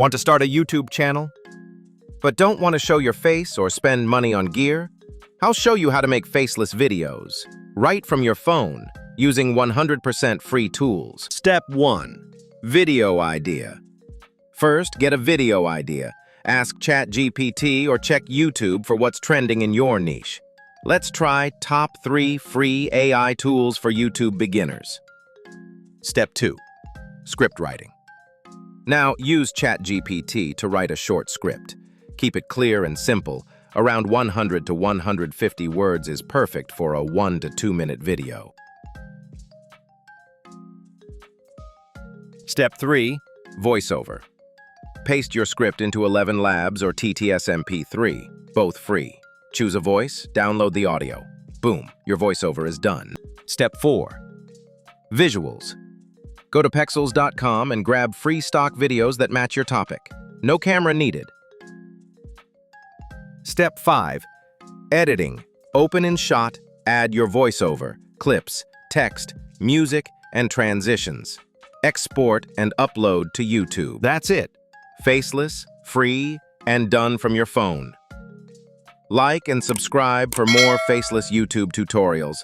Want to start a YouTube channel, but don't want to show your face or spend money on gear? I'll show you how to make faceless videos, right from your phone, using 100% free tools. Step 1. Video idea. First, get a video idea. Ask ChatGPT or check YouTube for what's trending in your niche. Let's try top 3 free AI tools for YouTube beginners. Step 2. Script writing. Now, use ChatGPT to write a short script. Keep it clear and simple. Around 100 to 150 words is perfect for a 1 to 2 minute video. Step 3. Voiceover. Paste your script into 11 Labs or TTS MP3, both free. Choose a voice, download the audio. Boom, your voiceover is done. Step 4. Visuals. Go to pexels.com and grab free stock videos that match your topic. No camera needed. Step 5. Editing. Open InShot, add your voiceover, clips, text, music, and transitions. Export and upload to YouTube. That's it. Faceless, free, and done from your phone. Like and subscribe for more faceless YouTube tutorials.